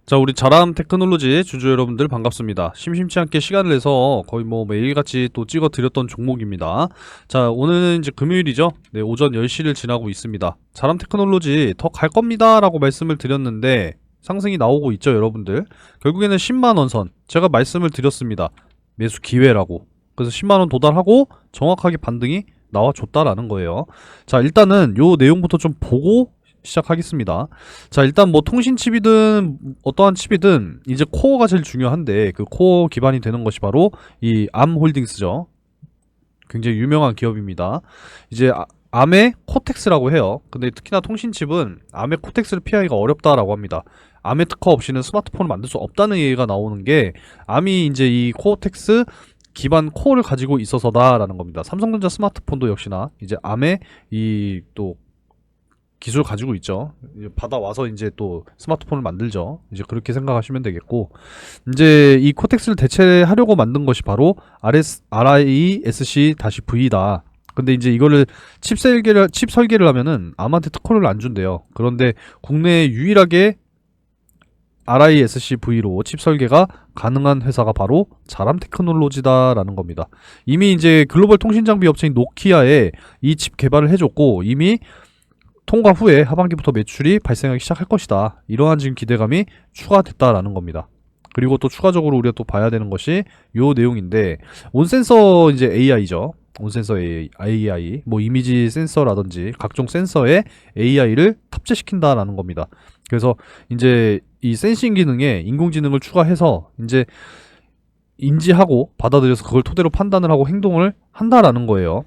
자, 우리 자람 테크놀로지 주주 여러분들 반갑습니다. 심심치 않게 시간을 내서 거의 뭐 매일같이 또 찍어 드렸던 종목입니다. 자, 오늘은 이제 금요일이죠. 네, 오전 10시를 지나고 있습니다. 자람 테크놀로지 더 갈 겁니다 라고 말씀을 드렸는데 상승이 나오고 있죠, 여러분들. 결국에는 10만원 선 제가 말씀을 드렸습니다. 매수 기회라고. 그래서 10만원 도달하고 정확하게 반등이 나와줬다라는 거예요. 자, 일단은 요 내용부터 좀 보고 시작하겠습니다. 자, 일단 뭐 통신칩이든 어떠한 칩이든 이제 코어가 제일 중요한데 그 코어 기반이 되는 것이 바로 이 암홀딩스죠. 굉장히 유명한 기업입니다. 이제 암의 코텍스라고 해요. 근데 특히나 통신칩은 암의 코텍스를 피하기가 어렵다라고 합니다. 암의 특허 없이는 스마트폰을 만들 수 없다는 얘기가 나오는 게 암이 이제 이 코텍스 기반 코어를 가지고 있어서다라는 겁니다. 삼성전자 스마트폰도 역시나 이제 암의 이 또 기술 가지고 있죠. 받아와서 이제 또 스마트폰을 만들죠. 이제 그렇게 생각하시면 되겠고, 이제 이 코텍스를 대체하려고 만든 것이 바로 RISC-V다. 근데 이제 이거를 칩 설계를 하면은 암한테 특허를 안 준대요. 그런데 국내에 유일하게 RISC-V로 칩 설계가 가능한 회사가 바로 자람 테크놀로지다라는 겁니다. 이미 이제 글로벌 통신 장비 업체인 노키아에 이 칩 개발을 해줬고, 이미 통과 후에 하반기부터 매출이 발생하기 시작할 것이다. 이러한 지금 기대감이 추가됐다라는 겁니다. 그리고 또 추가적으로 우리가 또 봐야 되는 것이 요 내용인데, 온센서 이제 AI죠. 온센서 AI, 뭐 이미지 센서라든지 각종 센서에 AI를 탑재시킨다라는 겁니다. 그래서 이제 이 센싱 기능에 인공지능을 추가해서 이제 인지하고 받아들여서 그걸 토대로 판단을 하고 행동을 한다라는 거예요.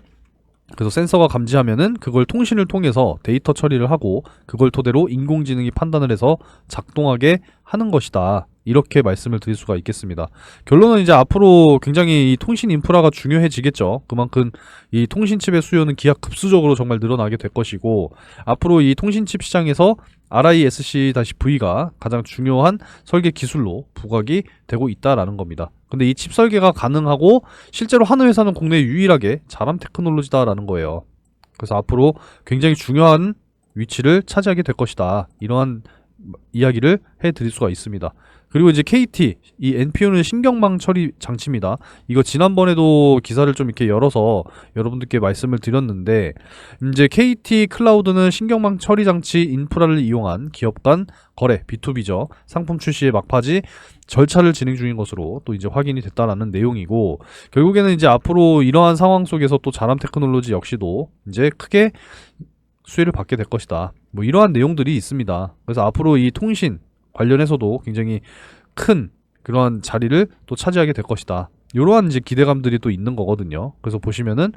그래서 센서가 감지하면은 그걸 통신을 통해서 데이터 처리를 하고 그걸 토대로 인공지능이 판단을 해서 작동하게 하는 것이다. 이렇게 말씀을 드릴 수가 있겠습니다. 결론은 이제 앞으로 굉장히 이 통신 인프라가 중요해지겠죠. 그만큼 이 통신칩의 수요는 기하급수적으로 정말 늘어나게 될 것이고, 앞으로 이 통신칩 시장에서 RISC-V가 가장 중요한 설계 기술로 부각이 되고 있다라는 겁니다. 근데 이 칩 설계가 가능하고 실제로 하는 회사는 국내 유일하게 자람 테크놀로지다라는 거예요. 그래서 앞으로 굉장히 중요한 위치를 차지하게 될 것이다. 이러한 이야기를 해드릴 수가 있습니다. 그리고 이제 KT, 이 NPU는 신경망 처리 장치입니다. 이거 지난번에도 기사를 좀 이렇게 열어서 여러분들께 말씀을 드렸는데, 이제 KT 클라우드는 신경망 처리 장치 인프라를 이용한 기업 간 거래, B2B죠. 상품 출시의 막바지 절차를 진행 중인 것으로 또 이제 확인이 됐다라는 내용이고, 결국에는 이제 앞으로 이러한 상황 속에서 또 자람 테크놀로지 역시도 이제 크게 수혜를 받게 될 것이다. 뭐 이러한 내용들이 있습니다. 그래서 앞으로 이 통신 관련해서도 굉장히 큰 그러한 자리를 또 차지하게 될 것이다. 이러한 이제 기대감들이 또 있는 거거든요. 그래서 보시면은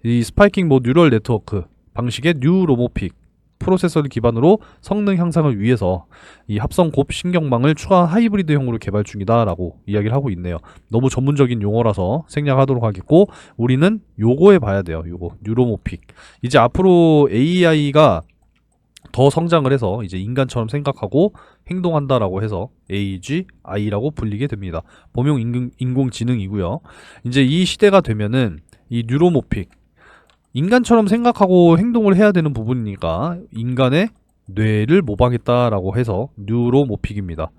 이 스파이킹 뭐 뉴럴 네트워크 방식의 뉴로모픽 프로세서를 기반으로 성능 향상을 위해서 이 합성 곱 신경망을 추가한 하이브리드형으로 개발 중이다라고 이야기를 하고 있네요. 너무 전문적인 용어라서 생략하도록 하겠고, 우리는 요거에 봐야 돼요. 요거 뉴로모픽. 이제 앞으로 AI가 더 성장을 해서 이제 인간처럼 생각하고 행동한다라고 해서 AGI라고 불리게 됩니다. 범용 인공지능이고요. 이제 이 시대가 되면은 이 뉴로모픽, 인간처럼 생각하고 행동을 해야 되는 부분이니까 인간의 뇌를 모방했다라고 해서 뉴로모픽입니다.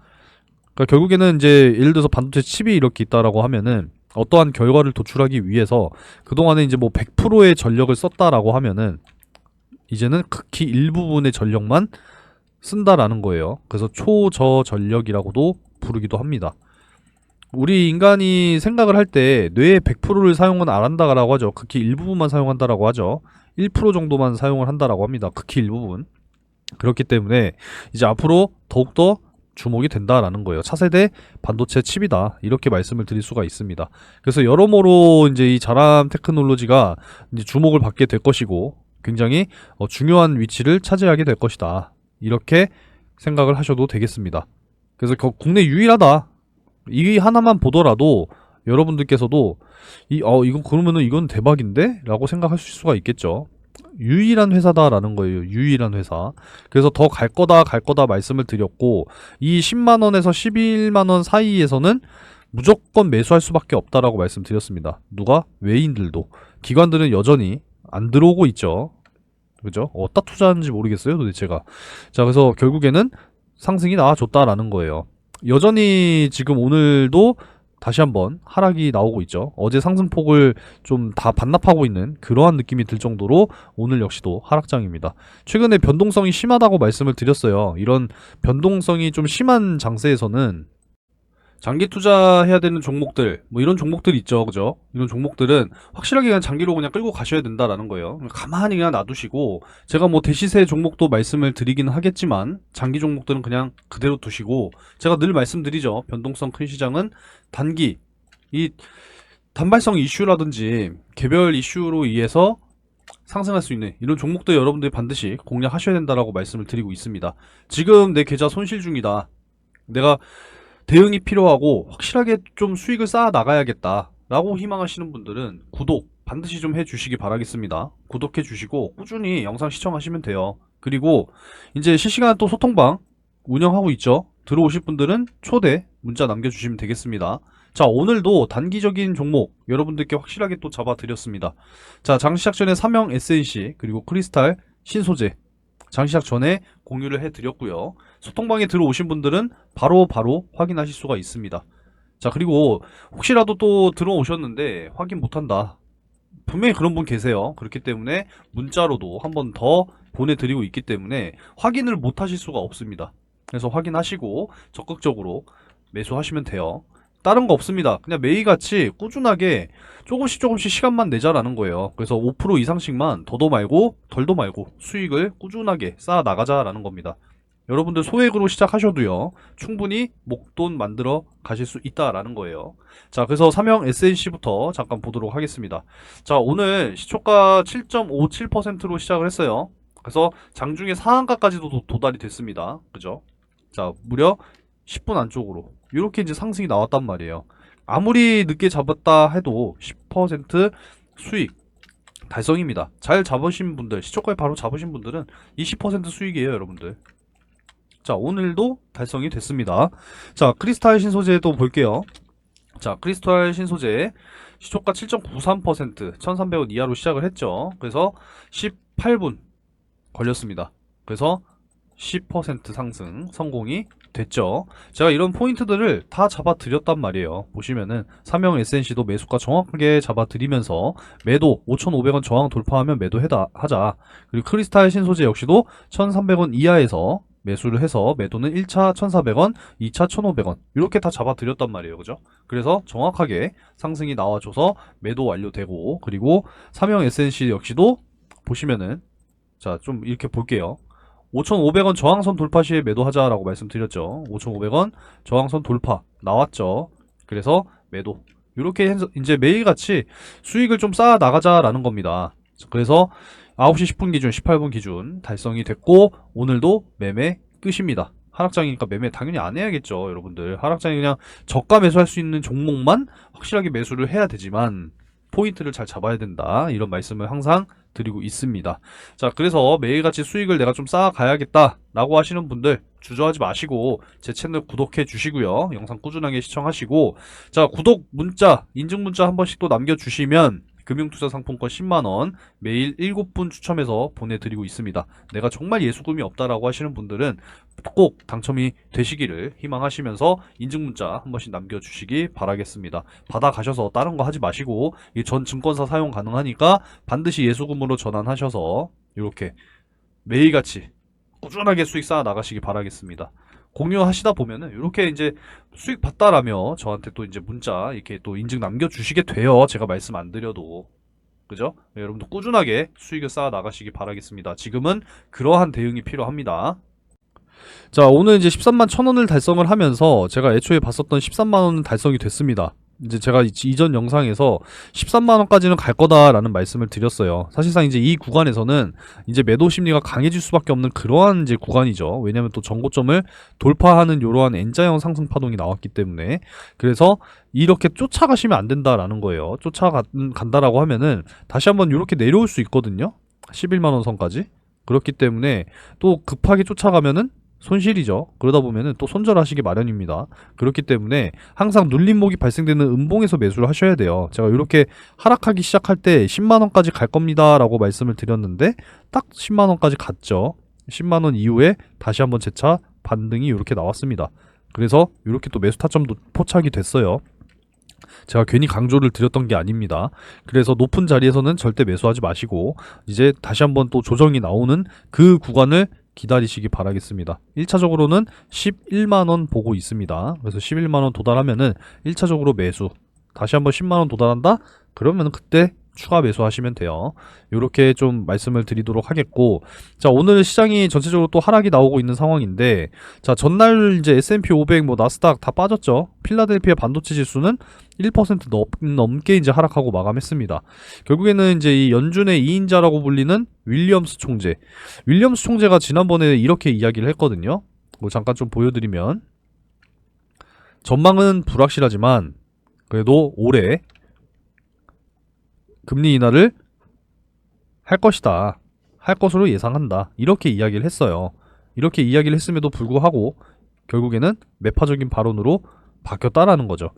그러니까 결국에는 이제 예를 들어서 반도체 칩이 이렇게 있다라고 하면은 어떠한 결과를 도출하기 위해서 그동안에 이제 뭐 100%의 전력을 썼다라고 하면은 이제는 극히 일부분의 전력만 쓴다라는 거예요. 그래서 초저전력이라고도 부르기도 합니다. 우리 인간이 생각을 할 때 뇌의 100%를 사용은 안 한다라고 하죠. 극히 일부분만 사용한다라고 하죠. 1% 정도만 사용을 한다라고 합니다. 극히 일부분. 그렇기 때문에 이제 앞으로 더욱더 주목이 된다라는 거예요. 차세대 반도체 칩이다. 이렇게 말씀을 드릴 수가 있습니다. 그래서 여러모로 이제 이 자람 테크놀로지가 이제 주목을 받게 될 것이고, 굉장히 중요한 위치를 차지하게 될 것이다. 이렇게 생각을 하셔도 되겠습니다. 그래서 국내 유일하다. 이 하나만 보더라도 여러분들께서도 이건 그러면은 이건 대박인데? 라고 생각하실 수가 있겠죠. 유일한 회사다라는 거예요. 유일한 회사. 그래서 더 갈 거다 말씀을 드렸고, 이 10만원에서 11만원 사이에서는 무조건 매수할 수밖에 없다라고 말씀드렸습니다. 누가? 외인들도. 기관들은 여전히 안 들어오고 있죠. 그죠? 어디다 투자하는지 모르겠어요, 도대체가. 자, 그래서 결국에는 상승이 나와줬다라는 거예요. 여전히 지금 오늘도 다시 한번 하락이 나오고 있죠. 어제 상승폭을 좀 다 반납하고 있는 그러한 느낌이 들 정도로 오늘 역시도 하락장입니다. 최근에 변동성이 심하다고 말씀을 드렸어요. 이런 변동성이 좀 심한 장세에서는 장기 투자해야 되는 종목들, 뭐 이런 종목들 있죠, 그죠? 이런 종목들은 확실하게 그냥 장기로 그냥 끌고 가셔야 된다라는 거예요. 가만히 그냥 놔두시고, 제가 뭐 대시세 종목도 말씀을 드리긴 하겠지만, 장기 종목들은 그냥 그대로 두시고, 제가 늘 말씀드리죠. 변동성 큰 시장은 단기, 이 단발성 이슈라든지 개별 이슈로 인해서 상승할 수 있는 이런 종목들 여러분들이 반드시 공략하셔야 된다라고 말씀을 드리고 있습니다. 지금 내 계좌 손실 중이다. 내가 대응이 필요하고 확실하게 좀 수익을 쌓아 나가야겠다 라고 희망하시는 분들은 구독 반드시 좀 해주시기 바라겠습니다. 구독해 주시고 꾸준히 영상 시청하시면 돼요. 그리고 이제 실시간 또 소통방 운영하고 있죠. 들어오실 분들은 초대 문자 남겨주시면 되겠습니다. 자, 오늘도 단기적인 종목 여러분들께 확실하게 또 잡아드렸습니다. 자, 장시작 전에 삼형 SNC 그리고 크리스탈 신소재 장시작 전에 공유를 해드렸고요. 소통방에 들어오신 분들은 바로 확인하실 수가 있습니다. 자, 그리고 혹시라도 또 들어오셨는데 확인 못한다. 분명히 그런 분 계세요. 그렇기 때문에 문자로도 한 번 더 보내드리고 있기 때문에 확인을 못하실 수가 없습니다. 그래서 확인하시고 적극적으로 매수하시면 돼요. 다른 거 없습니다. 그냥 매일같이 꾸준하게 조금씩 시간만 내자라는 거예요. 그래서 5% 이상씩만 더도 말고 덜도 말고 수익을 꾸준하게 쌓아 나가자라는 겁니다. 여러분들 소액으로 시작하셔도요, 충분히 목돈 만들어 가실 수 있다라는 거예요. 자, 그래서 삼형 SNC부터 잠깐 보도록 하겠습니다. 자, 오늘 시초가 7.57%로 시작을 했어요. 그래서 장중에 상한가까지도 도달이 됐습니다. 그죠? 자, 무려 10분 안쪽으로 이렇게 이제 상승이 나왔단 말이에요. 아무리 늦게 잡았다 해도 10% 수익 달성입니다. 잘 잡으신 분들, 시초가에 바로 잡으신 분들은 20% 수익이에요, 여러분들. 자, 오늘도 달성이 됐습니다. 자, 크리스탈 신소재도 볼게요. 자, 크리스탈 신소재 시초가 7.93% 1300원 이하로 시작을 했죠. 그래서 18분 걸렸습니다. 그래서 10% 상승 성공이 됐죠. 제가 이런 포인트들을 다 잡아드렸단 말이에요. 보시면은 삼형 SNC도 매수가 정확하게 잡아드리면서 매도 5,500원 저항 돌파하면 매도하자. 그리고 크리스탈 신소재 역시도 1,300원 이하에서 매수를 해서 매도는 1차 1,400원, 2차 1,500원 이렇게 다 잡아드렸단 말이에요. 그죠? 그래서 정확하게 상승이 나와줘서 매도 완료되고, 그리고 삼형 SNC 역시도 보시면은 자, 좀 이렇게 볼게요. 5,500원 저항선 돌파 시에 매도하자라고 말씀드렸죠. 5,500원 저항선 돌파 나왔죠. 그래서 매도. 이렇게 해서 이제 매일같이 수익을 좀 쌓아 나가자라는 겁니다. 그래서 9시 10분 기준, 18분 기준 달성이 됐고, 오늘도 매매 끝입니다. 하락장이니까 매매 당연히 안 해야겠죠, 여러분들. 하락장이 그냥 저가 매수할 수 있는 종목만 확실하게 매수를 해야 되지만 포인트를 잘 잡아야 된다, 이런 말씀을 항상 드리고 있습니다. 자, 그래서 매일같이 수익을 내가 좀 쌓아가야겠다 라고 하시는 분들 주저하지 마시고 제 채널 구독해 주시고요, 영상 꾸준하게 시청하시고, 자, 구독 문자, 인증 문자 한 번씩 또 남겨주시면 금융투자상품권 10만원 매일 7분 추첨해서 보내드리고 있습니다. 내가 정말 예수금이 없다라고 하시는 분들은 꼭 당첨이 되시기를 희망하시면서 인증문자 한 번씩 남겨주시기 바라겠습니다. 받아가셔서 다른 거 하지 마시고, 전 증권사 사용 가능하니까 반드시 예수금으로 전환하셔서 이렇게 매일같이 꾸준하게 수익 쌓아 나가시기 바라겠습니다. 공유하시다 보면은 이렇게 이제 수익 봤다라며 저한테 또 이제 문자 이렇게 또 인증 남겨주시게 돼요. 제가 말씀 안 드려도. 그죠? 네, 여러분도 꾸준하게 수익을 쌓아 나가시기 바라겠습니다. 지금은 그러한 대응이 필요합니다. 자, 오늘 이제 13만 1,000원을 달성을 하면서 제가 애초에 봤었던 13만원은 달성이 됐습니다. 이제 제가 이전 영상에서 13만원까지는 갈 거다라는 말씀을 드렸어요. 사실상 이제 이 구간에서는 이제 매도 심리가 강해질 수밖에 없는 그러한 이제 구간이죠. 왜냐면 또 전고점을 돌파하는 이러한 N자형 상승 파동이 나왔기 때문에. 그래서 이렇게 쫓아가시면 안 된다라는 거예요. 쫓아간다라고 하면은 다시 한번 이렇게 내려올 수 있거든요. 11만원 선까지. 그렇기 때문에 또 급하게 쫓아가면은 손실이죠. 그러다 보면은 또 손절하시기 마련입니다. 그렇기 때문에 항상 눌림목이 발생되는 음봉에서 매수를 하셔야 돼요. 제가 이렇게 하락하기 시작할 때 10만원까지 갈 겁니다 라고 말씀을 드렸는데 딱 10만원까지 갔죠. 10만원 이후에 다시 한번 재차 반등이 이렇게 나왔습니다. 그래서 이렇게 또 매수 타점도 포착이 됐어요. 제가 괜히 강조를 드렸던 게 아닙니다. 그래서 높은 자리에서는 절대 매수하지 마시고 이제 다시 한번 또 조정이 나오는 그 구간을 기다리시기 바라겠습니다. 1차적으로는 11만원 보고 있습니다. 그래서 11만원 도달하면은 1차적으로 매수, 다시 한번 10만원 도달한다? 그러면 그때 추가 매수하시면 돼요. 이렇게 좀 말씀을 드리도록 하겠고, 자, 오늘 시장이 전체적으로 또 하락이 나오고 있는 상황인데, 자, 전날 이제 S&P 500, 뭐 나스닥 다 빠졌죠. 필라델피아 반도체 지수는 1% 넘게 이제 하락하고 마감했습니다. 결국에는 이제 이 연준의 2인자라고 불리는 윌리엄스 총재. 윌리엄스 총재가 지난번에 이렇게 이야기를 했거든요. 뭐 잠깐 좀 보여드리면, 전망은 불확실하지만 그래도 올해 금리 인하를 할 것이다. 할 것으로 예상한다. 이렇게 이야기를 했어요. 이렇게 이야기를 했음에도 불구하고 결국에는 매파적인 발언으로 바뀌었다라는 거죠.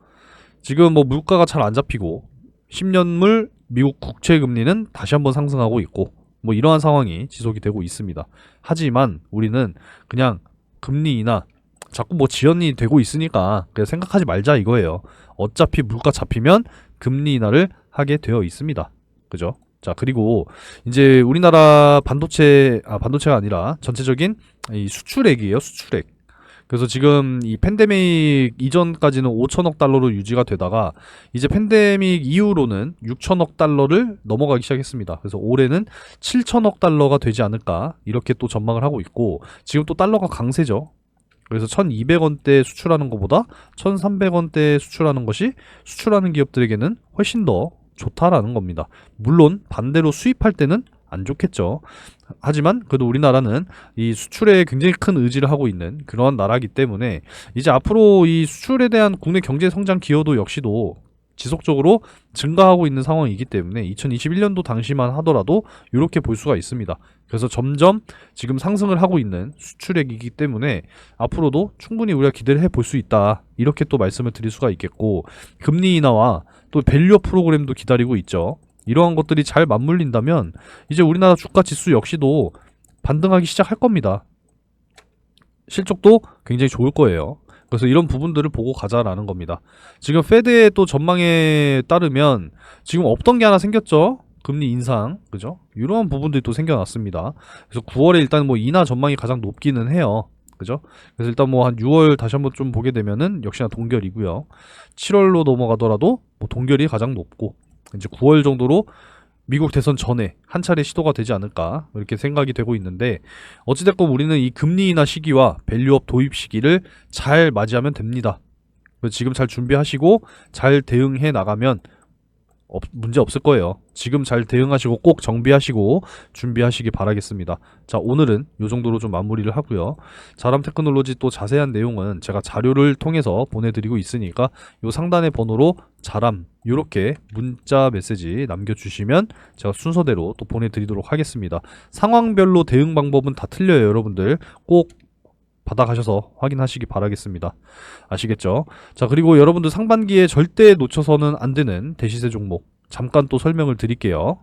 지금 뭐 물가가 잘 안 잡히고 10년물 미국 국채 금리는 다시 한번 상승하고 있고 뭐 이러한 상황이 지속이 되고 있습니다. 하지만 우리는 그냥 금리 인하 자꾸 뭐 지연이 되고 있으니까 그냥 생각하지 말자 이거예요. 어차피 물가 잡히면 금리 인하를 하게 되어 있습니다. 그죠? 자, 그리고 이제 우리나라 반도체가 아니라 전체적인 이 수출액이에요, 수출액. 그래서 지금 이 팬데믹 이전까지는 5천억 달러로 유지가 되다가 이제 팬데믹 이후로는 6천억 달러를 넘어가기 시작했습니다. 그래서 올해는 7천억 달러가 되지 않을까 이렇게 또 전망을 하고 있고, 지금 또 달러가 강세죠. 그래서 1200원대 수출하는 것보다 1300원대 수출하는 것이 수출하는 기업들에게는 훨씬 더 좋다라는 겁니다. 물론 반대로 수입할 때는 안 좋겠죠. 하지만 그래도 우리나라는 이 수출에 굉장히 큰 의지를 하고 있는 그러한 나라이기 때문에 이제 앞으로 이 수출에 대한 국내 경제 성장 기여도 역시도 지속적으로 증가하고 있는 상황이기 때문에 2021년도 당시만 하더라도 이렇게 볼 수가 있습니다. 그래서 점점 지금 상승을 하고 있는 수출액이기 때문에 앞으로도 충분히 우리가 기대를 해볼 수 있다. 이렇게 또 말씀을 드릴 수가 있겠고, 금리 인하와 또 밸류업 프로그램도 기다리고 있죠. 이러한 것들이 잘 맞물린다면 이제 우리나라 주가 지수 역시도 반등하기 시작할 겁니다. 실적도 굉장히 좋을 거예요. 그래서 이런 부분들을 보고 가자라는 겁니다. 지금 페드의 또 전망에 따르면 지금 없던 게 하나 생겼죠. 금리 인상, 그죠? 이러한 부분들이 또 생겨났습니다. 그래서 9월에 일단 뭐 인하 전망이 가장 높기는 해요. 그죠? 그래서 일단 뭐 한 6월 다시 한번 좀 보게 되면은 역시나 동결이고요. 7월로 넘어가더라도 뭐 동결이 가장 높고, 이제 9월 정도로 미국 대선 전에 한 차례 시도가 되지 않을까 이렇게 생각이 되고 있는데, 어찌됐건 우리는 이 금리 인하 시기와 밸류업 도입 시기를 잘 맞이하면 됩니다. 지금 잘 준비하시고 잘 대응해 나가면 문제 없을 거예요. 지금 잘 대응하시고 꼭 정비하시고 준비하시기 바라겠습니다. 자, 오늘은 이 정도로 좀 마무리를 하고요. 자람 테크놀로지 또 자세한 내용은 제가 자료를 통해서 보내드리고 있으니까 이 상단의 번호로 자람 이렇게 문자 메시지 남겨주시면 제가 순서대로 또 보내드리도록 하겠습니다. 상황별로 대응 방법은 다 틀려요. 여러분들 꼭 받아가셔서 확인하시기 바라겠습니다. 아시겠죠? 자, 그리고 여러분들 상반기에 절대 놓쳐서는 안 되는 대시세 종목 잠깐 또 설명을 드릴게요.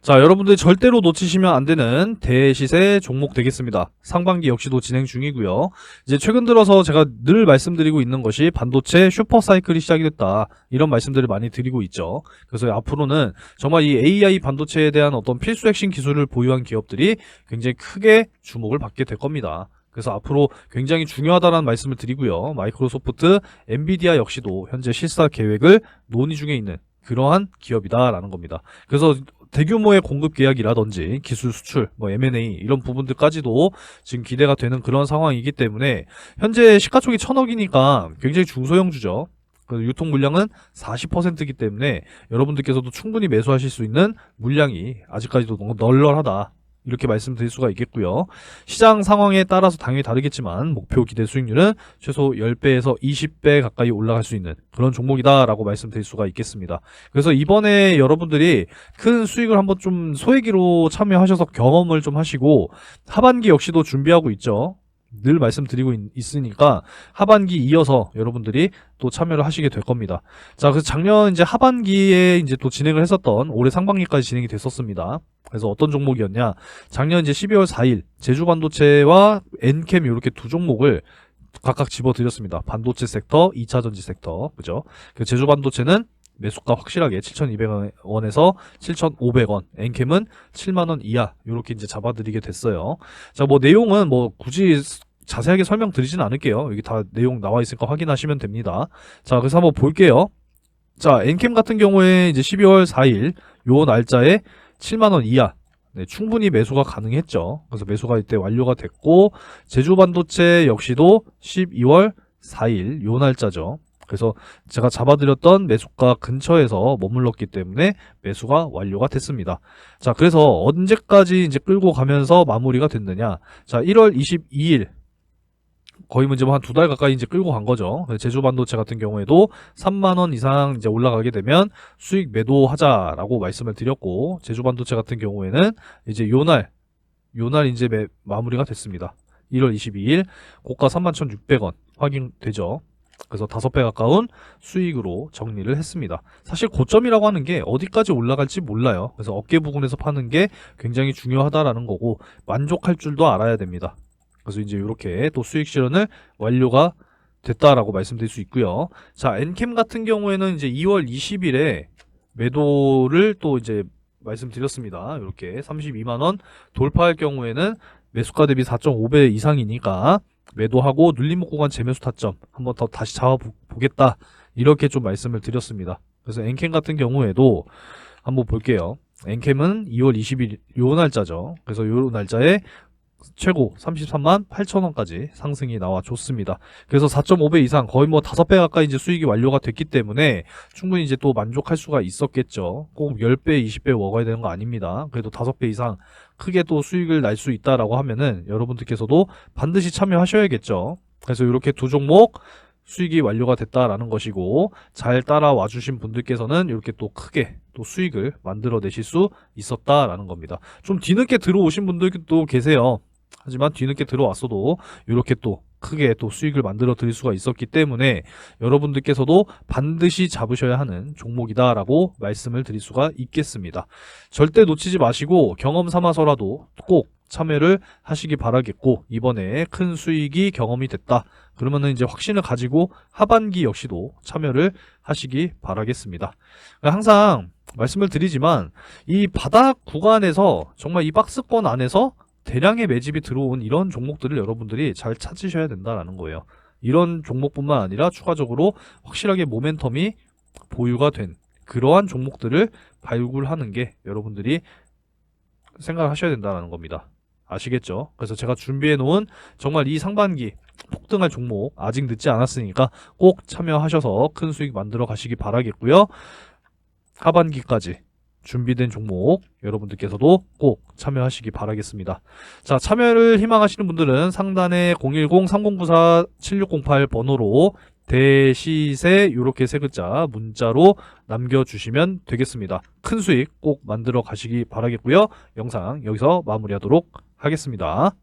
자, 여러분들 절대로 놓치시면 안 되는 대시세 종목 되겠습니다. 상반기 역시도 진행 중이고요. 이제 최근 들어서 제가 늘 말씀드리고 있는 것이 반도체 슈퍼사이클이 시작이 됐다. 이런 말씀들을 많이 드리고 있죠. 그래서 앞으로는 정말 이 AI 반도체에 대한 어떤 필수 핵심 기술을 보유한 기업들이 굉장히 크게 주목을 받게 될 겁니다. 그래서 앞으로 굉장히 중요하다는 말씀을 드리고요. 마이크로소프트, 엔비디아 역시도 현재 실사 계획을 논의 중에 있는 그러한 기업이다라는 겁니다. 그래서 대규모의 공급 계약이라든지 기술 수출, 뭐 M&A 이런 부분들까지도 지금 기대가 되는 그런 상황이기 때문에 현재 시가총이 1000억이니까 굉장히 중소형주죠. 유통 물량은 40%이기 때문에 여러분들께서도 충분히 매수하실 수 있는 물량이 아직까지도 너무 널널하다. 이렇게 말씀드릴 수가 있겠고요. 시장 상황에 따라서 당연히 다르겠지만 목표 기대 수익률은 최소 10배에서 20배 가까이 올라갈 수 있는 그런 종목이다라고 말씀드릴 수가 있겠습니다. 그래서 이번에 여러분들이 큰 수익을 한번 좀 소액으로 참여하셔서 경험을 좀 하시고 하반기 역시도 준비하고 있죠. 늘 말씀드리고 있으니까 하반기 이어서 여러분들이 또 참여를 하시게 될 겁니다. 자, 그래서 작년 이제 하반기에 이제 또 진행을 했었던 올해 상반기까지 진행이 됐었습니다. 그래서 어떤 종목이었냐? 작년 이제 12월 4일 제주반도체와 엔캠 이렇게 두 종목을 각각 집어드렸습니다. 반도체 섹터, 2차전지 섹터, 그죠? 그 제조 반도체는 매수가 확실하게 7,200원에서 7,500원, 엔캠은 7만원 이하, 요렇게 이제 잡아드리게 됐어요. 자, 뭐 내용은 뭐 굳이 자세하게 설명드리진 않을게요. 여기 다 내용 나와 있으니까 확인하시면 됩니다. 자, 그래서 한번 볼게요. 자, 엔캠 같은 경우에 이제 12월 4일 요 날짜에 7만원 이하, 네, 충분히 매수가 가능했죠. 그래서 매수가 이때 완료가 됐고, 제주 반도체 역시도 12월 4일 요 날짜죠. 그래서 제가 잡아드렸던 매수가 근처에서 머물렀기 때문에 매수가 완료가 됐습니다. 자, 그래서 언제까지 이제 끌고 가면서 마무리가 됐느냐. 자, 1월 22일 거의 문제 뭐 한 2달 가까이 이제 끌고 간 거죠. 제주 반도체 같은 경우에도 3만원 이상 이제 올라가게 되면 수익 매도하자라고 말씀을 드렸고, 제주 반도체 같은 경우에는 이제 요날 이제 마무리가 됐습니다. 1월 22일 고가 31,600원 확인되죠. 그래서 5배 가까운 수익으로 정리를 했습니다. 사실 고점이라고 하는 게 어디까지 올라갈지 몰라요. 그래서 어깨 부근에서 파는 게 굉장히 중요하다라는 거고, 만족할 줄도 알아야 됩니다. 그래서 이제 이렇게 또 수익 실현을 완료가 됐다라고 말씀드릴 수 있고요. 자, 엔캠 같은 경우에는 이제 2월 20일에 매도를 또 이제 말씀드렸습니다. 이렇게 32만원 돌파할 경우에는 매수가 대비 4.5배 이상이니까 매도하고 눌림목 구간 재매수 타점 한번 더 다시 잡아보겠다, 이렇게 좀 말씀을 드렸습니다. 그래서 엔캠 같은 경우에도 한번 볼게요. 엔캠은 2월 20일 요 날짜죠. 그래서 요 날짜에 최고 33만 8천원까지 상승이 나와줬습니다. 그래서 4.5배 이상, 거의 뭐 5배 가까이 이제 수익이 완료가 됐기 때문에 충분히 이제 또 만족할 수가 있었겠죠. 꼭 10배, 20배 먹어야 되는 거 아닙니다. 그래도 5배 이상 크게 또 수익을 날 수 있다라고 하면은 여러분들께서도 반드시 참여하셔야겠죠. 그래서 이렇게 두 종목 수익이 완료가 됐다라는 것이고, 잘 따라와 주신 분들께서는 이렇게 또 크게 또 수익을 만들어 내실 수 있었다라는 겁니다. 좀 뒤늦게 들어오신 분들도 계세요. 하지만 뒤늦게 들어왔어도 이렇게 또 크게 또 수익을 만들어 드릴 수가 있었기 때문에 여러분들께서도 반드시 잡으셔야 하는 종목이다라고 말씀을 드릴 수가 있겠습니다. 절대 놓치지 마시고 경험 삼아서라도 꼭 참여를 하시기 바라겠고, 이번에 큰 수익이 경험이 됐다 그러면은 이제 확신을 가지고 하반기 역시도 참여를 하시기 바라겠습니다. 항상 말씀을 드리지만 이 바닥 구간에서 정말 이 박스권 안에서 대량의 매집이 들어온 이런 종목들을 여러분들이 잘 찾으셔야 된다는 거예요. 이런 종목뿐만 아니라 추가적으로 확실하게 모멘텀이 보유가 된 그러한 종목들을 발굴하는 게 여러분들이 생각을 하셔야 된다는 겁니다. 아시겠죠? 그래서 제가 준비해 놓은 정말 이 상반기 폭등할 종목 아직 늦지 않았으니까 꼭 참여하셔서 큰 수익 만들어 가시기 바라겠고요. 하반기까지 준비된 종목 여러분들께서도 꼭 참여하시기 바라겠습니다. 자, 참여를 희망하시는 분들은 상단에 010-3094-7608 번호로 대시세 이렇게 세 글자 문자로 남겨주시면 되겠습니다. 큰 수익 꼭 만들어 가시기 바라겠고요. 영상 여기서 마무리하도록 하겠습니다.